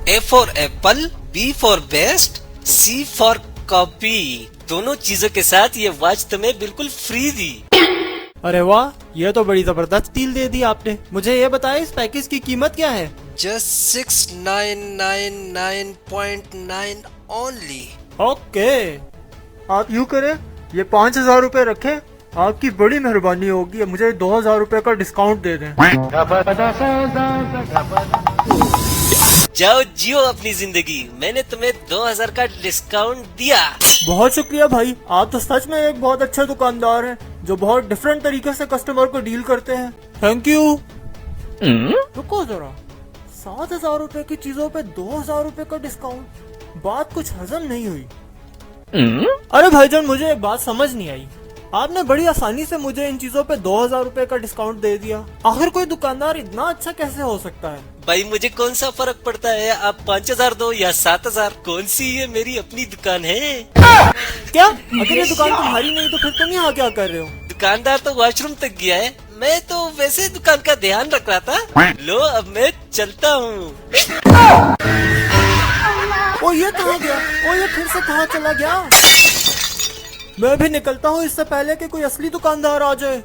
A for Apple, B for best, C for copy. दोनों चीजों के साथ ये वॉच तुम्हें बिल्कुल फ्री दी। अरे वाह, ये तो बड़ी जबरदस्त डील दे दी आपने। मुझे ये बताएं इस पैकेज की कीमत क्या है? Just 6999.9 only. ओके, आप यूँ करें, ये 5,000 रूपए रखें। आपकी बड़ी मेहरबानी होगी, मुझे 2,000 रूपए का डिस्काउंट दे दें। जाओ जियो अपनी जिंदगी, मैंने तुम्हें 2,000 का डिस्काउंट दिया। बहुत शुक्रिया भाई, आप तो सच में एक बहुत अच्छे दुकानदार हैं जो बहुत डिफरेंट तरीके से कस्टमर को डील करते हैं। Thank you. रुको जरा, 7,000 रूपए की चीजों पे 2,000 रूपए का डिस्काउंट, बात कुछ हजम नहीं हुई। अरे भाईजान, मुझे एक बात समझ नहीं आई। आपने बड़ी आसानी से मुझे इन चीजों पे 2,000 रूपए का डिस्काउंट दे दिया। आखिर कोई दुकानदार इतना अच्छा कैसे हो सकता है? भाई मुझे कौन सा फर्क पड़ता है, आप 5,000 दो या 7,000, कौन सी ये मेरी अपनी दुकान है। क्या? अगर ये दुकान तुम्हारी नहीं तो फिर तुम यहाँ क्या कर रहे हो? दुकानदार तो वॉशरूम तक गया है, मैं तो वैसे दुकान का ध्यान रख रहा था। लो अब मैं चलता हूँ। ओ ये कहाँ गया? ओ ये फिर से कहाँ चला गया? मैं भी निकलता हूँ इससे पहले कि कोई असली दुकानदार आ जाए।